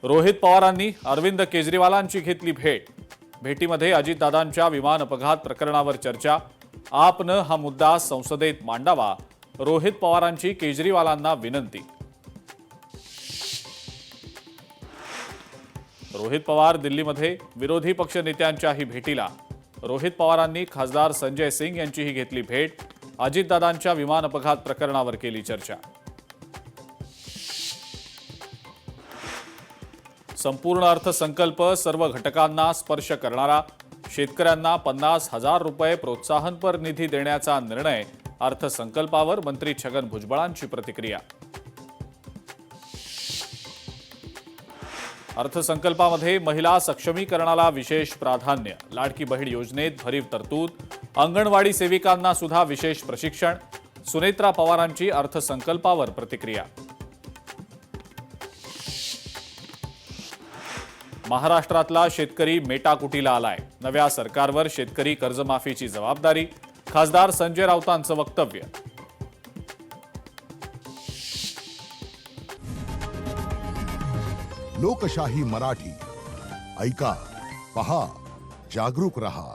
रोहित पवारांनी अरविंद केजरीवालांची घेतली भेट। भेटीमध्ये अजितदादांच्या विमान अपघात प्रकरणावर चर्चा। आपनं हा मुद्दा संसदेत मांडावा, रोहित पवारांची केजरीवालांना विनंती। रोहित पवार दिल्लीमध्ये विरोधी पक्ष नेत्यांच्याही भेटीला। रोहित पवारांनी खासदार संजय सिंग यांचीही घेतली भेट। अजितदादांच्या विमान अपघात प्रकरणावर केली चर्चा। संपूर्ण अर्थसंकल्प सर्व घटकांना स्पर्श करणारा, शेतकऱ्यांना 50,000 रुपये प्रोत्साहनपर निधी देण्याचा निर्णय। अर्थसंकल्पावर मंत्री छगन भुजबळांची प्रतिक्रिया। अर्थसंकल्पामध्ये महिला सक्षमीकरणाला विशेष प्राधान्य। लाडकी बहीण योजनेत भरीव तरतूद। अंगणवाडी सेविकांना सुद्धा विशेष प्रशिक्षण। सुनेत्रा पवारांची अर्थसंकल्पावर प्रतिक्रिया। महाराष्ट्रातला शेतकरी मेटाकुटीला आलाय। नव्या सरकारवर शेतकरी कर्जमाफीची जबाबदारी। खासदार संजय राऊतांचं वक्तव्य। लोकशाही मराठी ऐका, पहा, जागरूक रहा।